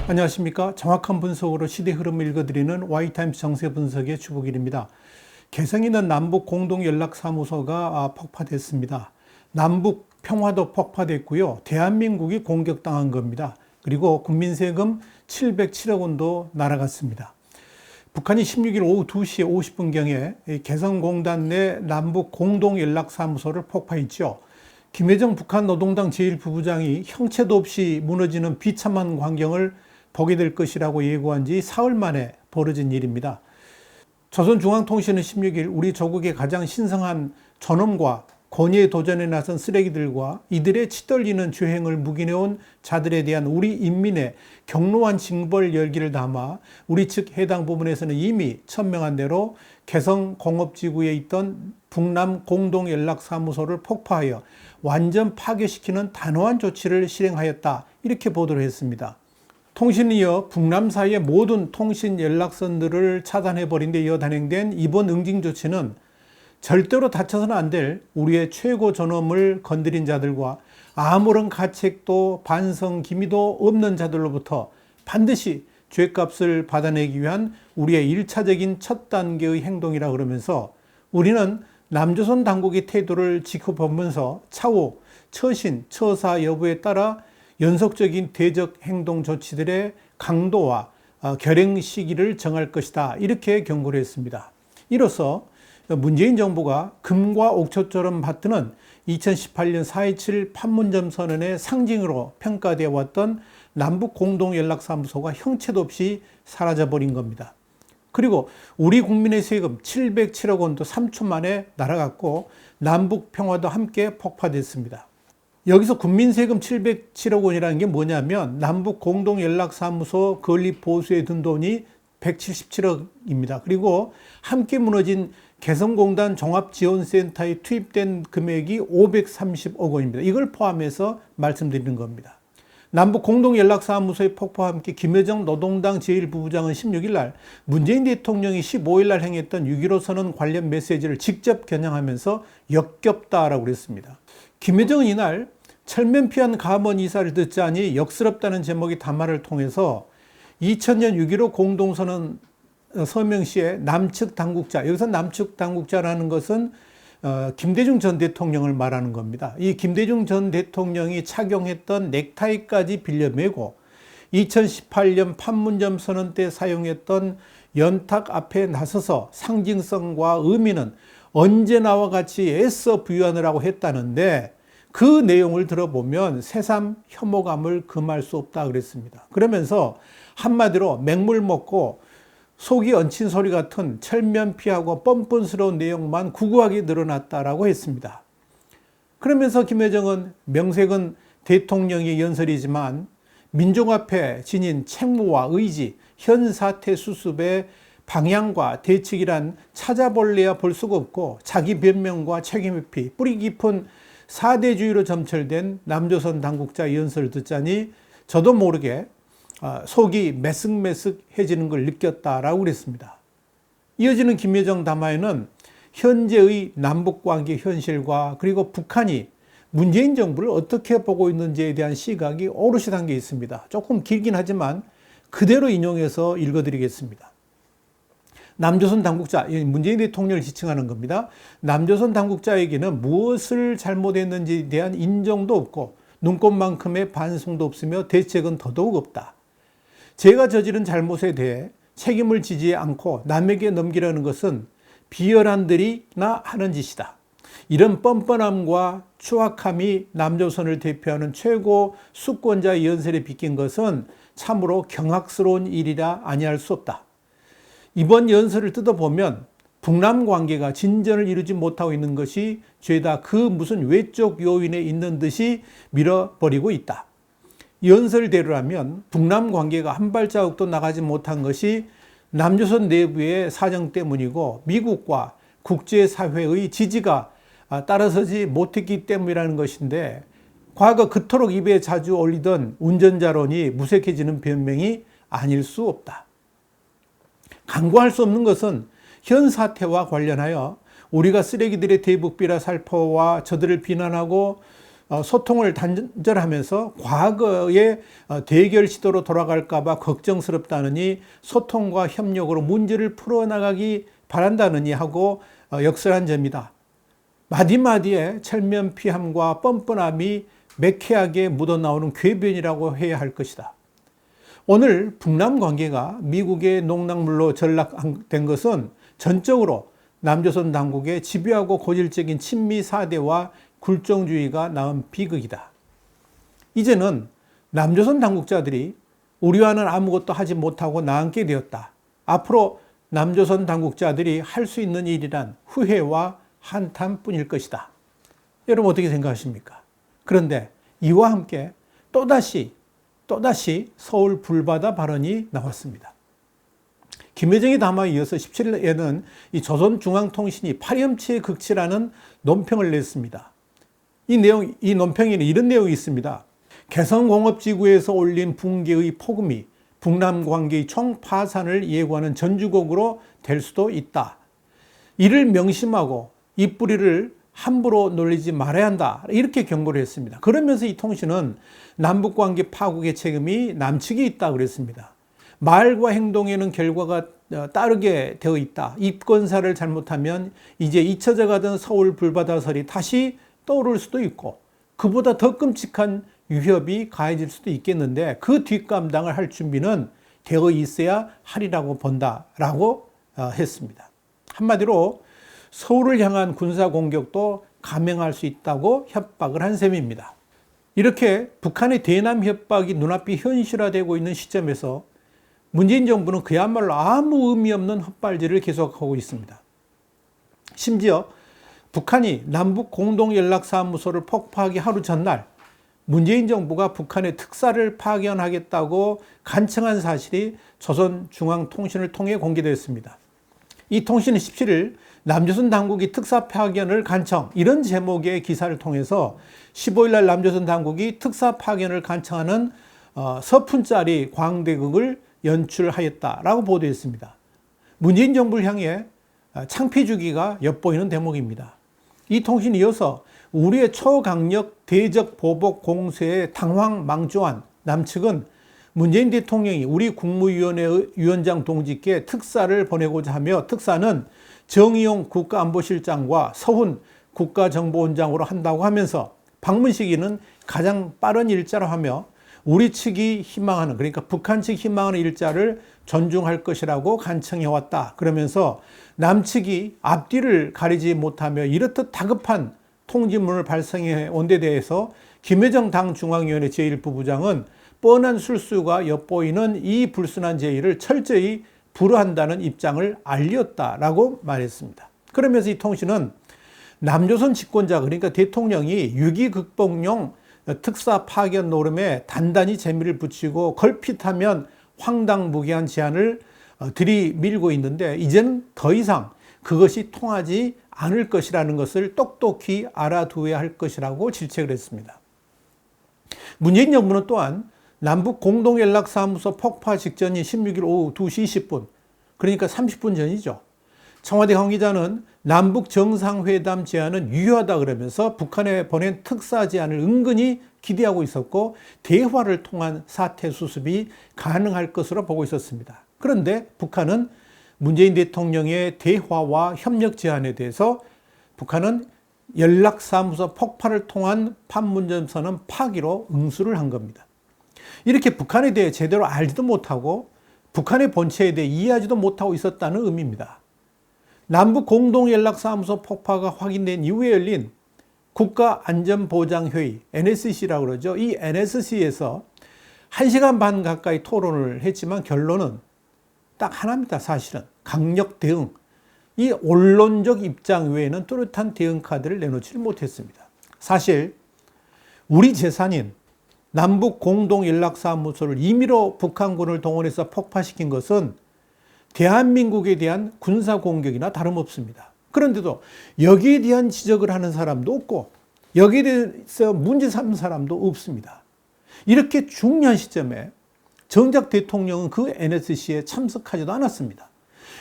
안녕하십니까. 정확한 분석으로 시대 흐름을 읽어드리는 Y타임스 정세 분석의 주복일입니다. 개성 있는 남북 공동연락사무소가 폭파됐습니다. 남북 평화도 폭파됐고요. 대한민국이 공격당한 겁니다. 그리고 국민 세금 707억 원도 날아갔습니다. 북한이 16일 오후 2시 50분경에 개성공단 내 남북 공동연락사무소를 폭파했죠. 김여정 북한 노동당 제1부부장이 형체도 없이 무너지는 비참한 광경을 보게 될 것이라고 예고한 지 사흘 만에 벌어진 일입니다. 조선중앙통신은 16일 우리 조국의 가장 신성한 존엄과 권위에 도전에 나선 쓰레기들과 이들의 치떨리는 죄행을 묵인해온 자들에 대한 우리 인민의 격노한 징벌 열기를 담아 우리 측 해당 부분에서는 이미 천명한 대로 개성 공업지구에 있던 북남 공동연락사무소를 폭파하여 완전 파괴시키는 단호한 조치를 실행하였다. 이렇게 보도를 했습니다. 통신은 이어 북남 사이의 모든 통신 연락선들을 차단해버린 데 이어 단행된 이번 응징 조치는 절대로 다쳐서는 안 될 우리의 최고 존엄을 건드린 자들과 아무런 가책도 반성 기미도 없는 자들로부터 반드시 죗값을 받아내기 위한 우리의 1차적인 첫 단계의 행동이라 그러면서 우리는 남조선 당국의 태도를 지켜보면서 차후 처신, 처사 여부에 따라 연속적인 대적 행동 조치들의 강도와 결행 시기를 정할 것이다. 이렇게 경고를 했습니다. 이로써 문재인 정부가 금과 옥초처럼 받드는 2018년 4.27 판문점 선언의 상징으로 평가되어 왔던 남북 공동연락사무소가 형체도 없이 사라져버린 겁니다. 그리고 우리 국민의 세금 707억 원도 3초 만에 날아갔고 남북 평화도 함께 폭파됐습니다. 여기서 국민 세금 707억 원이라는 게 뭐냐면 남북 공동연락사무소 건립 보수에 든 돈이 177억입니다. 그리고 함께 무너진 개성공단 종합지원센터에 투입된 금액이 530억 원입니다. 이걸 포함해서 말씀드리는 겁니다. 남북 공동연락사무소의 폭파와 함께 김여정 노동당 제1부부장은 16일 날 문재인 대통령이 15일 날 행했던 6.15 선언 관련 메시지를 직접 겨냥하면서 역겹다라고 그랬습니다. 김여정은 이날 철면피한 감원 이사를 듣자니 역스럽다는 제목의 담화를 통해서 2000년 6.15 공동선언 서명 시에 남측 당국자, 여기서 남측 당국자라는 것은 김대중 전 대통령을 말하는 겁니다. 이 김대중 전 대통령이 착용했던 넥타이까지 빌려매고 2018년 판문점 선언 때 사용했던 연탁 앞에 나서서 상징성과 의미는 언제나와 같이 애써 부여하느라고 했다는데 그 내용을 들어보면 새삼 혐오감을 금할 수 없다 그랬습니다. 그러면서 한마디로 맹물 먹고 속이 얹힌 소리 같은 철면피하고 뻔뻔스러운 내용만 구구하게 늘어났다라고 했습니다. 그러면서 김여정은 명색은 대통령의 연설이지만 민족 앞에 지닌 책무와 의지, 현 사태 수습의 방향과 대책이란 찾아볼래야 볼 수가 없고 자기 변명과 책임회피, 뿌리 깊은 사대주의로 점철된 남조선 당국자 연설을 듣자니 저도 모르게 속이 메쓱메쓱해지는 걸 느꼈다라고 그랬습니다. 이어지는 김여정 담화에는 현재의 남북관계 현실과 그리고 북한이 문재인 정부를 어떻게 보고 있는지에 대한 시각이 오롯이 담겨 있습니다. 조금 길긴 하지만 그대로 인용해서 읽어드리겠습니다. 남조선 당국자, 문재인 대통령을 지칭하는 겁니다. 남조선 당국자에게는 무엇을 잘못했는지에 대한 인정도 없고 눈꽃만큼의 반성도 없으며 대책은 더더욱 없다. 제가 저지른 잘못에 대해 책임을 지지 않고 남에게 넘기려는 것은 비열한들이나 하는 짓이다. 이런 뻔뻔함과 추악함이 남조선을 대표하는 최고 수권자의 연설에 비낀 것은 참으로 경악스러운 일이라 아니할 수 없다. 이번 연설을 뜯어보면 북남 관계가 진전을 이루지 못하고 있는 것이 죄다 그 무슨 외적 요인에 있는 듯이 밀어버리고 있다. 연설대로라면 북남 관계가 한 발자국도 나가지 못한 것이 남조선 내부의 사정 때문이고 미국과 국제사회의 지지가 따라서지 못했기 때문이라는 것인데 과거 그토록 입에 자주 올리던 운전자론이 무색해지는 변명이 아닐 수 없다. 간과할 수 없는 것은 현 사태와 관련하여 우리가 쓰레기들의 대북비라 살포와 저들을 비난하고 소통을 단절하면서 과거의 대결 시도로 돌아갈까봐 걱정스럽다느니 소통과 협력으로 문제를 풀어나가기 바란다느니 하고 역설한 점이다. 마디마디에 철면피함과 뻔뻔함이 매캐하게 묻어나오는 궤변이라고 해야 할 것이다. 오늘 북남 관계가 미국의 농락물로 전락된 것은 전적으로 남조선 당국의 집요하고 고질적인 친미 사대와 굴종주의가 낳은 비극이다. 이제는 남조선 당국자들이 우리와는 아무것도 하지 못하고 나앉게 되었다. 앞으로 남조선 당국자들이 할 수 있는 일이란 후회와 한탄뿐일 것이다. 여러분 어떻게 생각하십니까? 그런데 이와 함께 또다시 서울 불바다 발언이 나왔습니다. 김여정의 담화에 이어서 17일에는 이 조선중앙통신이 파렴치의 극치라는 논평을 냈습니다. 이 논평에는 이런 내용이 있습니다. 개성공업지구에서 올린 붕괴의 폭음이 북남 관계의 총파산을 예고하는 전주곡으로 될 수도 있다. 이를 명심하고 이 뿌리를 함부로 놀리지 말아야 한다. 이렇게 경고를 했습니다. 그러면서 이 통신은 남북관계 파국의 책임이 남측에 있다 그랬습니다. 말과 행동에는 결과가 따르게 되어 있다. 입건사를 잘못하면 이제 잊혀져 가던 서울 불바다설이 다시 떠오를 수도 있고 그보다 더 끔찍한 위협이 가해질 수도 있겠는데 그 뒷감당을 할 준비는 되어 있어야 하리라고 본다라고 했습니다. 한마디로 서울을 향한 군사공격도 감행할 수 있다고 협박을 한 셈입니다. 이렇게 북한의 대남 협박이 눈앞이 현실화되고 있는 시점에서 문재인 정부는 그야말로 아무 의미 없는 헛발질을 계속하고 있습니다. 심지어 북한이 남북 공동연락사무소를 폭파하기 하루 전날 문재인 정부가 북한의 특사를 파견하겠다고 간청한 사실이 조선중앙통신을 통해 공개되었습니다. 이 통신은 17일 남조선 당국이 특사 파견을 간청 이런 제목의 기사를 통해서 15일 날 남조선 당국이 특사 파견을 간청하는 서푼짜리 광대극을 연출하였다라고 보도했습니다. 문재인 정부를 향해 창피 주기가 엿보이는 대목입니다. 이 통신이 이어서 우리의 초강력 대적 보복 공세에 당황망조한 남측은 문재인 대통령이 우리 국무위원회 위원장 동지께 특사를 보내고자 하며 특사는 정의용 국가안보실장과 서훈 국가정보원장으로 한다고 하면서 방문 시기는 가장 빠른 일자로 하며 우리 측이 희망하는 그러니까 북한 측이 희망하는 일자를 존중할 것이라고 간청해왔다. 그러면서 남측이 앞뒤를 가리지 못하며 이렇듯 다급한 통지문을 발송해 온 데 대해서 김여정 당 중앙위원회 제1부부장은 뻔한 술수가 엿보이는 이 불순한 제의를 철저히 불허한다는 입장을 알렸다라고 말했습니다. 그러면서 이 통신은 남조선 집권자 그러니까 대통령이 위기 극복용 특사 파견 노름에 단단히 재미를 붙이고 걸핏하면 황당무계한 제안을 들이밀고 있는데 이제는 더 이상 그것이 통하지 않을 것이라는 것을 똑똑히 알아두어야 할 것이라고 질책을 했습니다. 문재인 정부는 또한 남북 공동연락사무소 폭파 직전인 16일 오후 2시 20분 그러니까 30분 전이죠. 청와대 관계자는 남북 정상회담 제안은 유효하다 그러면서 북한에 보낸 특사 제안을 은근히 기대하고 있었고 대화를 통한 사태 수습이 가능할 것으로 보고 있었습니다. 그런데 북한은 문재인 대통령의 대화와 협력 제안에 대해서 북한은 연락사무소 폭파를 통한 판문점선언 파기로 응수를 한 겁니다. 이렇게 북한에 대해 제대로 알지도 못하고 북한의 본체에 대해 이해하지도 못하고 있었다는 의미입니다. 남북 공동연락사무소 폭파가 확인된 이후에 열린 국가안전보장회의 NSC라고 그러죠. 이 NSC에서 1시간 반 가까이 토론을 했지만 결론은 딱 하나입니다. 사실은 강력 대응, 이 원론적 입장 외에는 뚜렷한 대응 카드를 내놓지 못했습니다. 사실 우리 재산인 남북 공동연락사무소를 임의로 북한군을 동원해서 폭파시킨 것은 대한민국에 대한 군사공격이나 다름없습니다. 그런데도 여기에 대한 지적을 하는 사람도 없고 여기에 대해서 문제 삼는 사람도 없습니다. 이렇게 중요한 시점에 정작 대통령은 그 NSC에 참석하지도 않았습니다.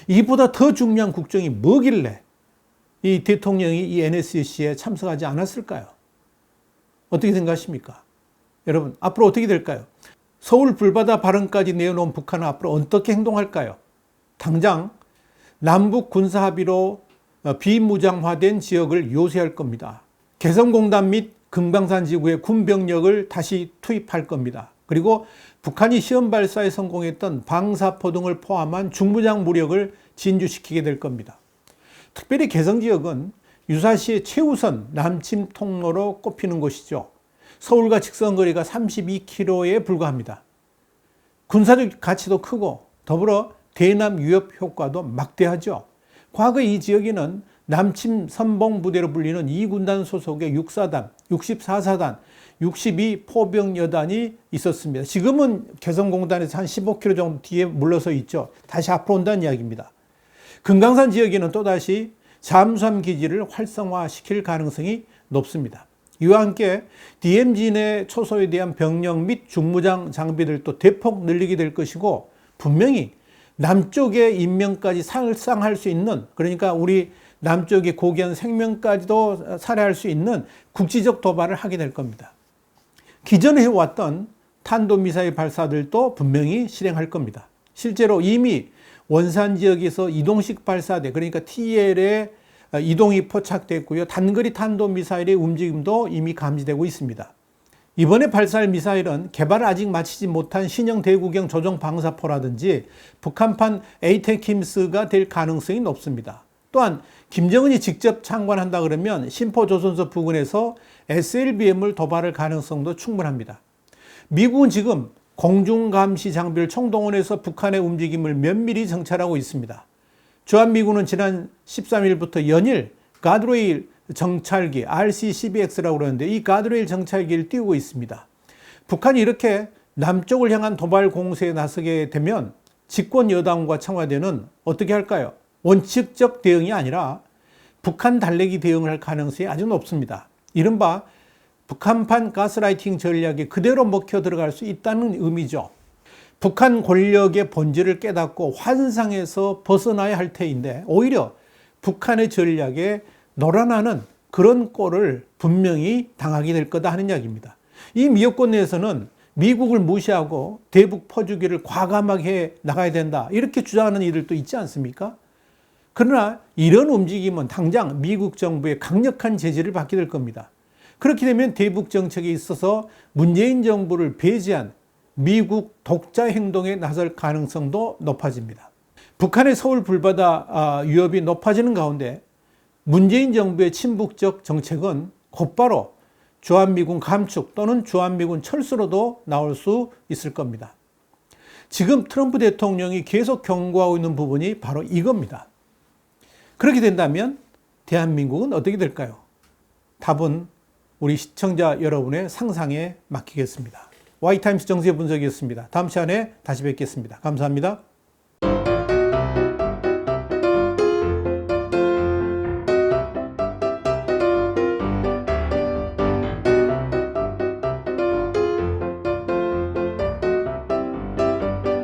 이보다 더 중요한 국정이 뭐길래 이 대통령이 이 NSC에 참석하지 않았을까요? 어떻게 생각하십니까? 여러분, 앞으로 어떻게 될까요? 서울 불바다 발언까지 내어놓은 북한은 앞으로 어떻게 행동할까요? 당장 남북 군사 합의로 비무장화된 지역을 요새할 겁니다. 개성공단 및 금강산 지구에 군병력을 다시 투입할 겁니다. 그리고 북한이 시험 발사에 성공했던 방사포 등을 포함한 중무장 무력을 진주시키게 될 겁니다. 특별히 개성 지역은 유사시의 최우선 남침 통로로 꼽히는 곳이죠. 서울과 직선거리가 32km에 불과합니다. 군사적 가치도 크고 더불어 대남 위협 효과도 막대하죠. 과거 이 지역에는 남침 선봉부대로 불리는 2군단 소속의 6사단, 64사단, 62포병여단이 있었습니다. 지금은 개성공단에서 한 15km 정도 뒤에 물러서 있죠. 다시 앞으로 온다는 이야기입니다. 금강산 지역에는 또다시 잠수함 기지를 활성화시킬 가능성이 높습니다. 이와 함께 DMZ 내 초소에 대한 병력 및 중무장 장비들도 대폭 늘리게 될 것이고, 분명히 남쪽의 인명까지 살상할 수 있는, 그러니까 우리 남쪽의 고귀한 생명까지도 살해할 수 있는 국지적 도발을 하게 될 겁니다. 기존에 해왔던 탄도미사일 발사들도 분명히 실행할 겁니다. 실제로 이미 원산 지역에서 이동식 발사대, 그러니까 TL의 이동이 포착됐고요. 단거리 탄도미사일의 움직임도 이미 감지되고 있습니다. 이번에 발사할 미사일은 개발을 아직 마치지 못한 신형 대구경 조종 방사포라든지 북한판 에이테킴스가 될 가능성이 높습니다. 또한 김정은이 직접 참관한다 그러면 신포조선소 부근에서 SLBM을 도발할 가능성도 충분합니다. 미국은 지금 공중감시 장비를 총동원해서 북한의 움직임을 면밀히 정찰하고 있습니다. 주한미군은 지난 13일부터 연일 가드레일 정찰기 RC-12X라고 그러는데 이 가드레일 정찰기를 띄우고 있습니다. 북한이 이렇게 남쪽을 향한 도발 공세에 나서게 되면 집권 여당과 청와대는 어떻게 할까요? 원칙적 대응이 아니라 북한 달래기 대응을 할 가능성이 아주 높습니다. 이른바 북한판 가스라이팅 전략에 그대로 먹혀 들어갈 수 있다는 의미죠. 북한 권력의 본질을 깨닫고 환상에서 벗어나야 할 테인데 오히려 북한의 전략에 놀아나는 그런 꼴을 분명히 당하게 될 거다 하는 이야기입니다. 이 미역권 내에서는 미국을 무시하고 대북 퍼주기를 과감하게 해 나가야 된다, 이렇게 주장하는 이들도 있지 않습니까? 그러나 이런 움직임은 당장 미국 정부의 강력한 제재를 받게 될 겁니다. 그렇게 되면 대북 정책에 있어서 문재인 정부를 배제한 미국 독자 행동에 나설 가능성도 높아집니다. 북한의 서울 불바다 위협이 높아지는 가운데 문재인 정부의 친북적 정책은 곧바로 주한미군 감축 또는 주한미군 철수로도 나올 수 있을 겁니다. 지금 트럼프 대통령이 계속 경고하고 있는 부분이 바로 이겁니다. 그렇게 된다면 대한민국은 어떻게 될까요? 답은 우리 시청자 여러분의 상상에 맡기겠습니다. Y타임스 정세 분석이었습니다. 다음 시간에 다시 뵙겠습니다. 감사합니다.